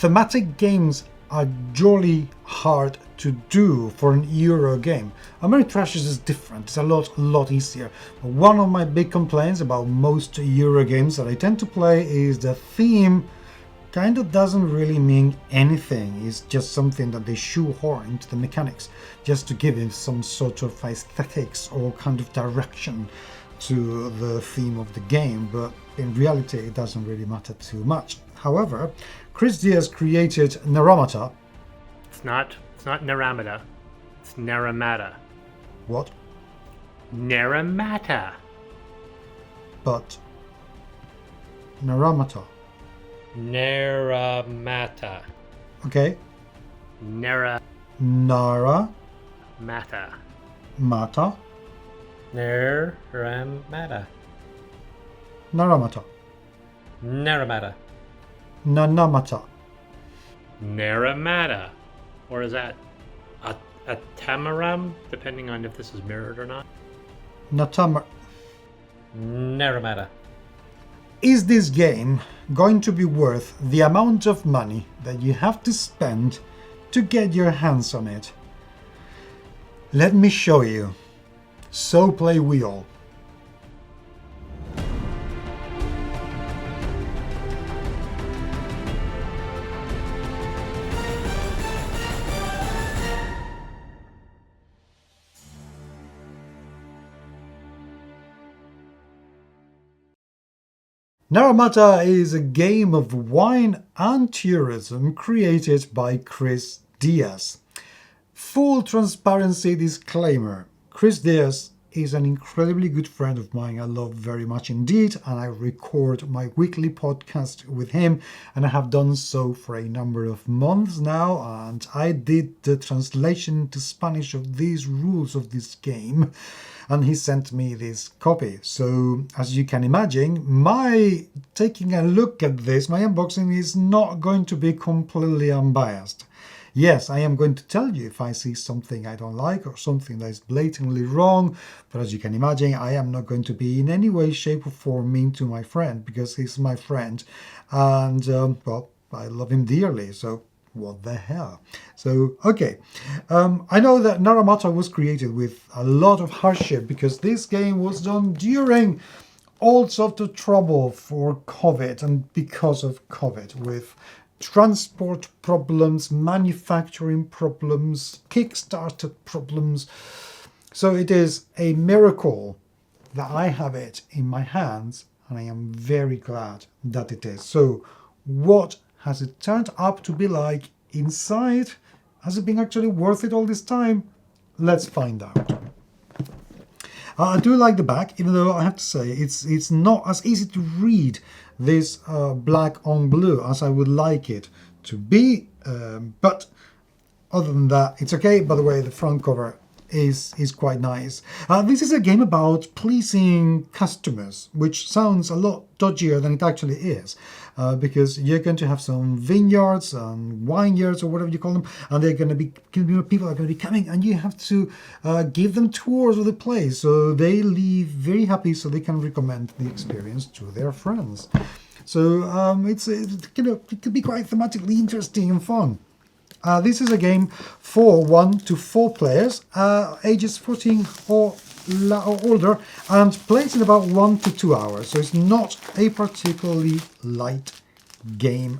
thematic games are jolly hard to do for an Euro game. Ameritrashes is different, it's a lot easier. But one of my big complaints about most Euro games that I tend to play is the theme kind of doesn't really mean anything. It's just something that they shoehorn into the mechanics just to give it some sort of aesthetics or kind of direction to the theme of the game, but in reality it doesn't really matter too much. However, Chris Diaz created Naramata. It's not Naramata. It's Naramata. What? Naramata. But Naramata. Naramata. Okay. Naramata. Mata. Naramata. Naramata. Naramata. Nanamata. Naramata. Or is that a tamaram, depending on if this is mirrored or not? Natamar. Naramata. Is this game going to be worth the amount of money that you have to spend to get your hands on it? Let me show you. So play we all. Naramata is a game of wine and tourism created by Chris Diaz. Full transparency disclaimer. Chris Diaz is an incredibly good friend of mine. I love very much indeed, and I record my weekly podcast with him, and I have done so for a number of months now, and I did the translation to Spanish of these rules of this game, and he sent me this copy. So as you can imagine, my taking a look at this, my unboxing is not going to be completely unbiased. Yes, I am going to tell you if I see something I don't like or something that is blatantly wrong, but as you can imagine, I am not going to be in any way, shape or form mean to my friend, because he's my friend, and well, I love him dearly, so what the hell. So, okay, I know that Naramata was created with a lot of hardship because this game was done during all sorts of trouble for COVID and because of COVID, with transport problems, manufacturing problems, Kickstarter problems. So it is a miracle that I have it in my hands, and I am very glad that it is. So what has it turned up to be like inside? Has it been actually worth it all this time? Let's find out. I do like the back, even though I have to say it's not as easy to read this black on blue as I would like it to be, but other than that, it's okay. By the way, the front cover is quite nice. This is a game about pleasing customers, which sounds a lot dodgier than it actually is, because you're going to have some vineyards and vineyards or whatever you call them, and they're going to be, people are going to be coming, and you have to give them tours of the place, so they leave very happy, so they can recommend the experience to their friends. So it could be quite thematically interesting and fun. This is a game for 1 to 4 players, ages 14 or older, and plays in about 1 to 2 hours. So it's not a particularly light game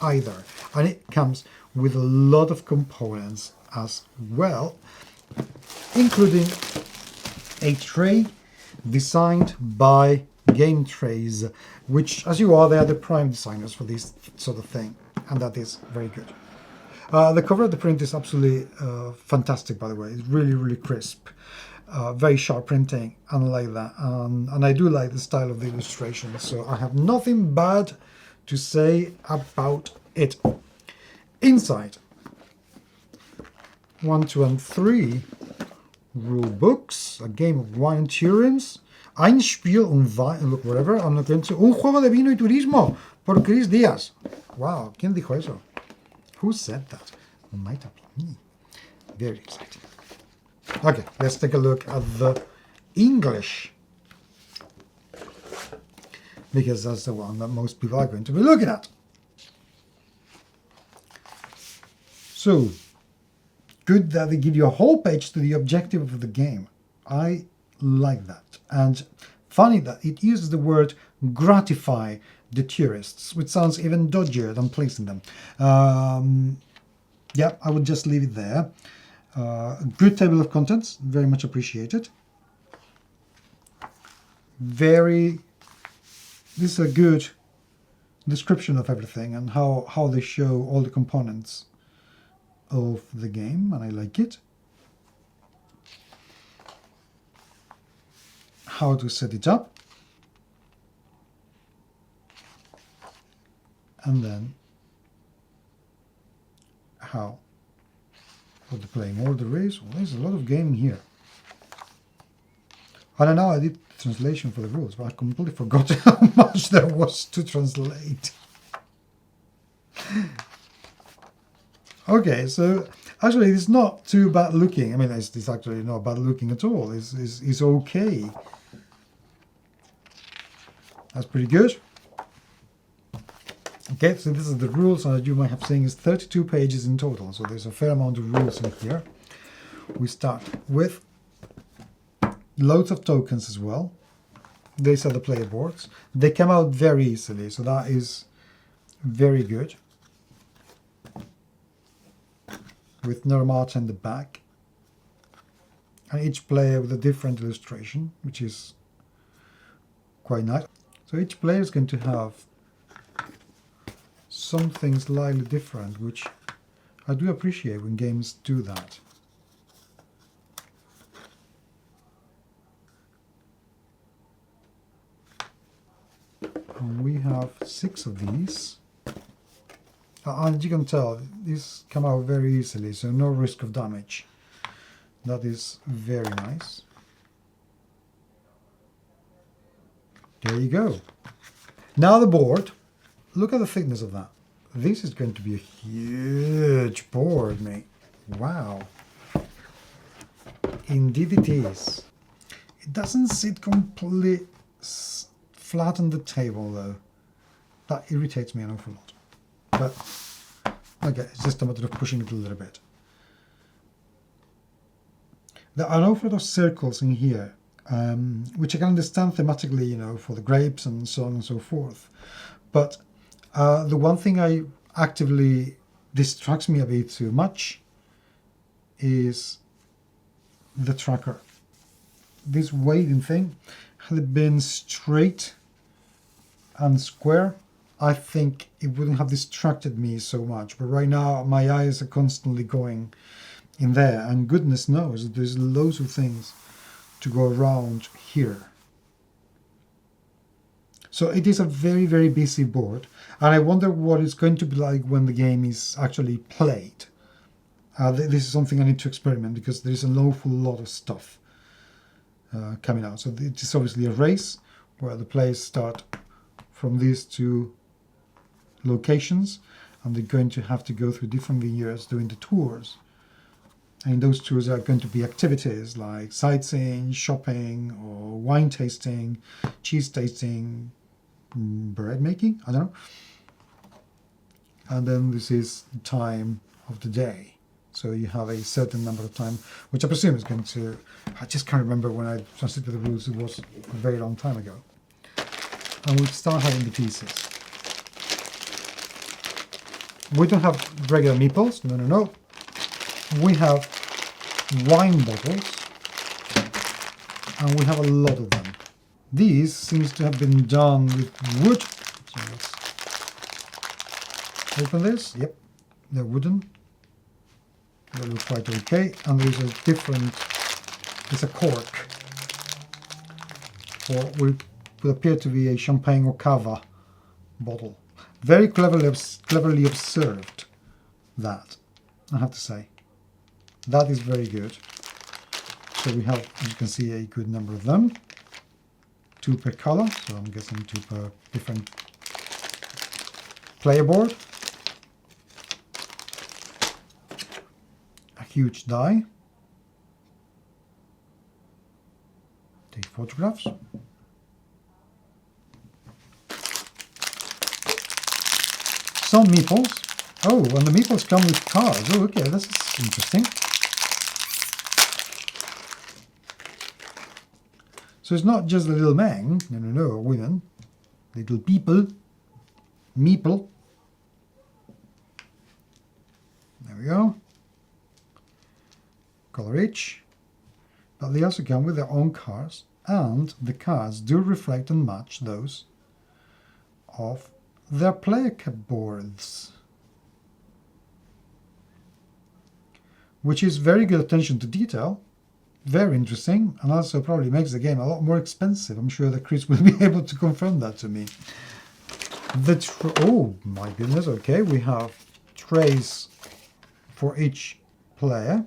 either. And it comes with a lot of components as well, including a tray designed by Game Trays, which, as you are, they are the prime designers for this sort of thing, and that is very good. The cover of the print is absolutely fantastic, by the way. It's really crisp, very sharp printing, and I like that. And I do like the style of the illustration, so I have nothing bad to say about it. Inside, 1, 2, and 3 rule books, a game of wine and tourism, ein Spiel look, whatever, I'm not going to, un juego de vino y turismo, por Chris Diaz. Wow, ¿quién dijo eso? Who said that? It might have been me. Very exciting. Okay, let's take a look at the English, because that's the one that most people are going to be looking at. So, good that they give you a whole page to the objective of the game. I like that. And funny that it uses the word gratify the tourists, which sounds even dodgier than pleasing them. Yeah, I would just leave it there. Good table of contents, very much appreciated. This is a good description of everything and how they show all the components of the game, and I like it. How to set it up, and then what the playing order is. Well, there's a lot of gaming here. I don't know, I did translation for the rules, but I completely forgot how much there was to translate. Okay, so actually it's not too bad looking. I mean, it's actually not bad looking at all. It's okay. That's pretty good. Okay, so this is the rules, and you might have seen is 32 pages in total, so there's a fair amount of rules in here. We start with loads of tokens as well. These are the player boards. They come out very easily, so that is very good. With Naramata in the back. And each player with a different illustration, which is quite nice. So each player is going to have something slightly different, which I do appreciate when games do that. And we have 6 of these. And you can tell, these come out very easily, so no risk of damage. That is very nice. There you go. Now the board. Look at the thickness of that. This is going to be a huge board, mate. Wow. Indeed it is. It doesn't sit completely flat on the table, though. That irritates me an awful lot. But, okay, it's just a matter of pushing it a little bit. There are an awful lot of circles in here, which I can understand thematically, you know, for the grapes and so on and so forth. But the one thing I actively distracts me a bit too much is the tracker. This weighting thing, had it been straight and square, I think it wouldn't have distracted me so much. But right now, my eyes are constantly going in there, and goodness knows there's loads of things to go around here. So it is a very, very busy board, and I wonder what it's going to be like when the game is actually played. This is something I need to experiment, because there's an awful lot of stuff coming out. So it is obviously a race where the players start from these two locations, and they're going to have to go through different vineyards doing the tours. And in those tours are going to be activities like sightseeing, shopping, or wine tasting, cheese tasting, bread making, I don't know. And then this is the time of the day. So you have a certain number of time, which I presume is going to, I just can't remember when I translated the rules, it was a very long time ago. And we start having the pieces. We don't have regular meeples, no. We have wine bottles, and we have a lot of them. These seems to have been done with wood. So let's open this. Yep, they're wooden. They look quite okay. And there's a different, it's a cork for what would appear to be a champagne or cava bottle. Very cleverly observed, that, I have to say. That is very good. So we have, as you can see, a good number of them. 2 per color, so I'm guessing 2 per different player board. A huge die. Take photographs. Some meeples, Oh, and the meeples come with cards. Oh, okay, this is interesting. So it's not just the little men, no, women, little people, meeple. There we go. Color each. But they also come with their own cards, and the cards do reflect and match those of their player boards. Which is very good attention to detail. Very interesting, and also probably makes the game a lot more expensive. I'm sure that Chris will be able to confirm that to me. Oh my goodness, okay, we have trays for each player.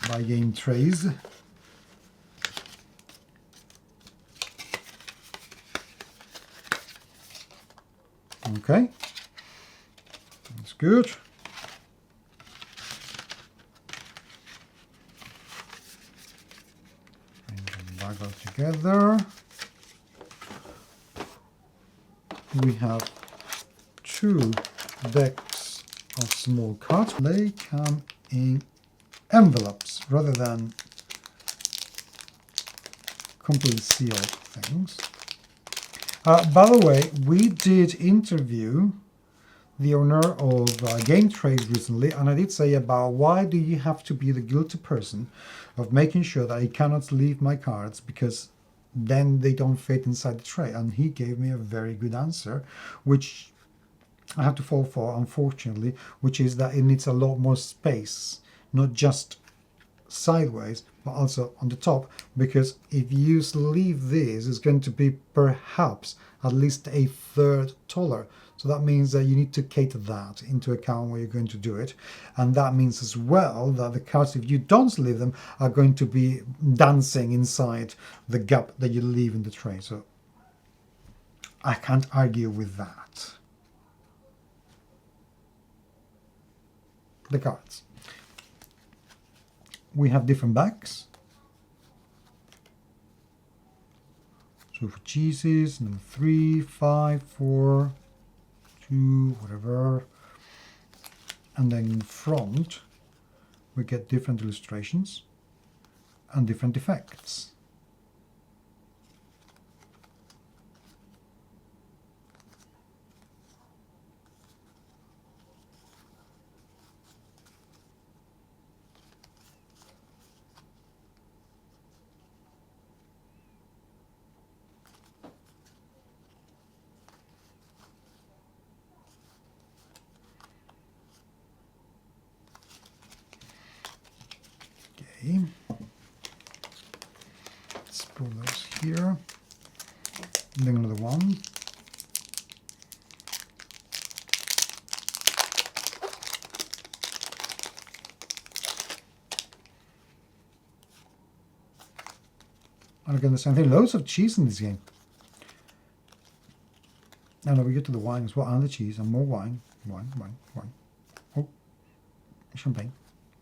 By game trays. Okay, that's good. Bag all together. We have 2 decks of small cards. They come in envelopes rather than completely sealed things. By the way, we did interview the owner of Game Trade recently, and I did say about why do you have to be the guilty person of making sure that I cannot leave my cards because then they don't fit inside the tray. And he gave me a very good answer, which I have to fall for, unfortunately, which is that it needs a lot more space, not just sideways, but also on the top, because if you leave this, it's going to be perhaps at least a third taller. So that means that you need to cater that into account where you're going to do it. And that means as well that the cards, if you don't leave them, are going to be dancing inside the gap that you leave in the tray. So I can't argue with that. The cards. We have different backs. So for cheeses, number 3, 5, 4, 2, whatever. And then in front, we get different illustrations and different effects. Let's pull those here. And then another one. And again, the same thing. Loads of cheese in this game. And now we get to the wine as well, and the cheese, and more wine. Wine. Oh, champagne.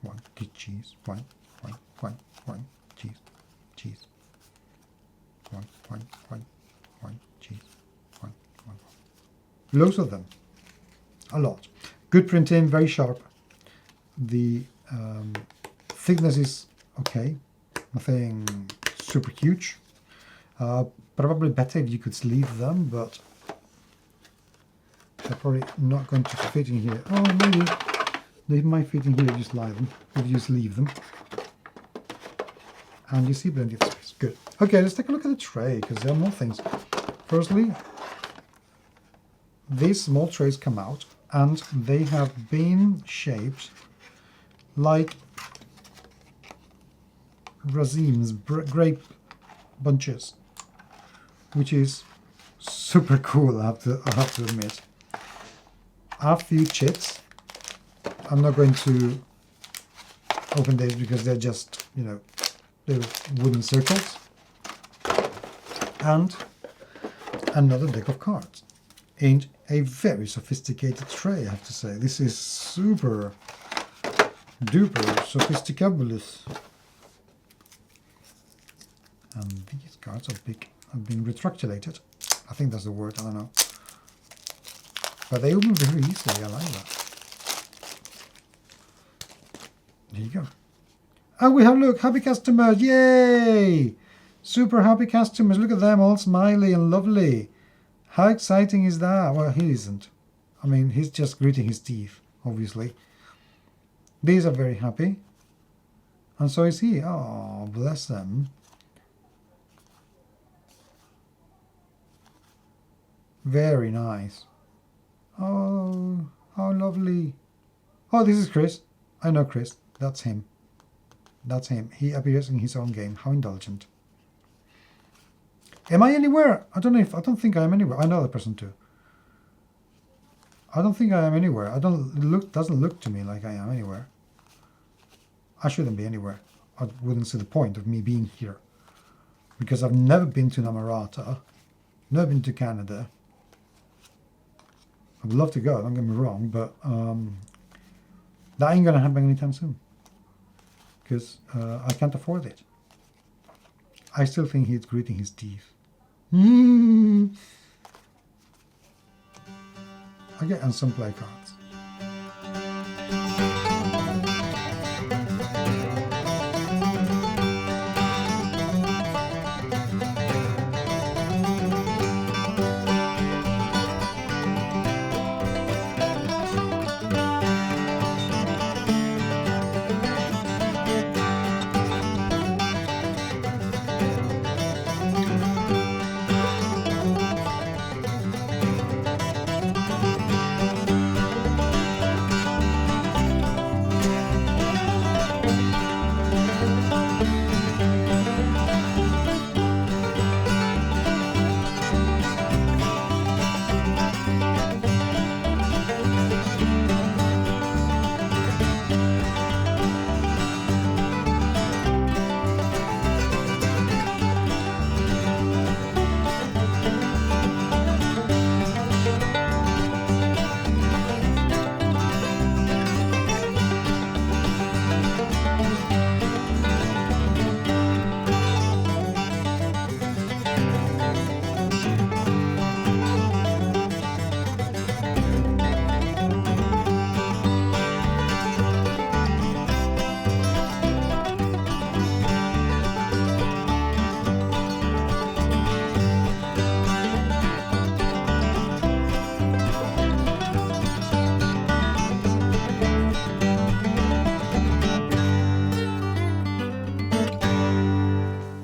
Wine, cheese. Wine, cheese. Wine, cheese. Wine. Loads of them. A lot. Good printing, very sharp. The thickness is okay. Nothing super huge. Probably better if you could sleeve them, but they're probably not going to fit in here. Oh, maybe they might fit in here if you slide them, if you just leave them. And you see plenty of space. Good. Okay, let's take a look at the tray, because there are more things. Firstly, these small trays come out, and they have been shaped like racemes, grape bunches, which is super cool, I have to admit. I have a few chits. I'm not going to open these because they're just, they're wooden circles. And another deck of cards. And a very sophisticated tray, I have to say. This is super duper sophisticabulous. And these cards are big, have been retractulated. I think that's the word, I don't know. But they open very easily, I like that. you go. And we have, look, happy customers. Yay! Super happy customers. Look at them, all smiley and lovely. How exciting is that? Well, he isn't. I mean, he's just gritting his teeth, obviously. These are very happy. And so is he. Oh, bless them. Very nice. Oh, how lovely. Oh, this is Chris. I know Chris. That's him. That's him. He appears in his own game. How indulgent. Am I anywhere? I don't think I am anywhere. I know the person too. I don't think I am anywhere. Doesn't look to me like I am anywhere. I shouldn't be anywhere. I wouldn't see the point of me being here. Because I've never been to Naramata. Never been to Canada. I would love to go, don't get me wrong, but that ain't gonna happen anytime soon. Because I can't afford it. I still think he's gritting his teeth. I get on some play cards.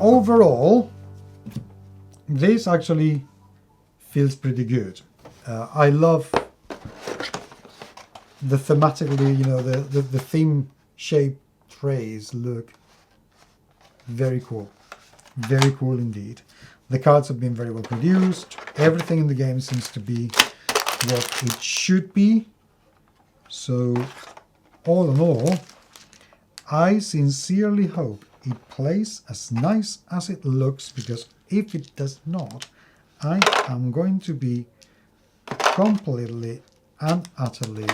Overall, this actually feels pretty good. I love the thematically, the theme shaped trays look very cool. Very cool indeed. The cards have been very well produced. Everything in the game seems to be what it should be. So, all in all, I sincerely hope it plays as nice as it looks, because if it does not, I am going to be completely and utterly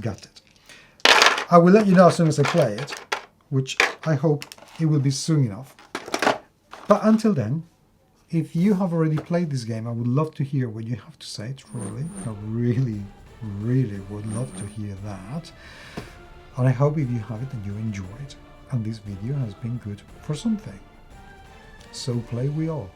gutted. I will let you know as soon as I play it, which I hope it will be soon enough. But until then, if you have already played this game, I would love to hear what you have to say, truly. I really, really would love to hear that. And I hope if you have it and you enjoy it, and this video has been good for something. So play we all.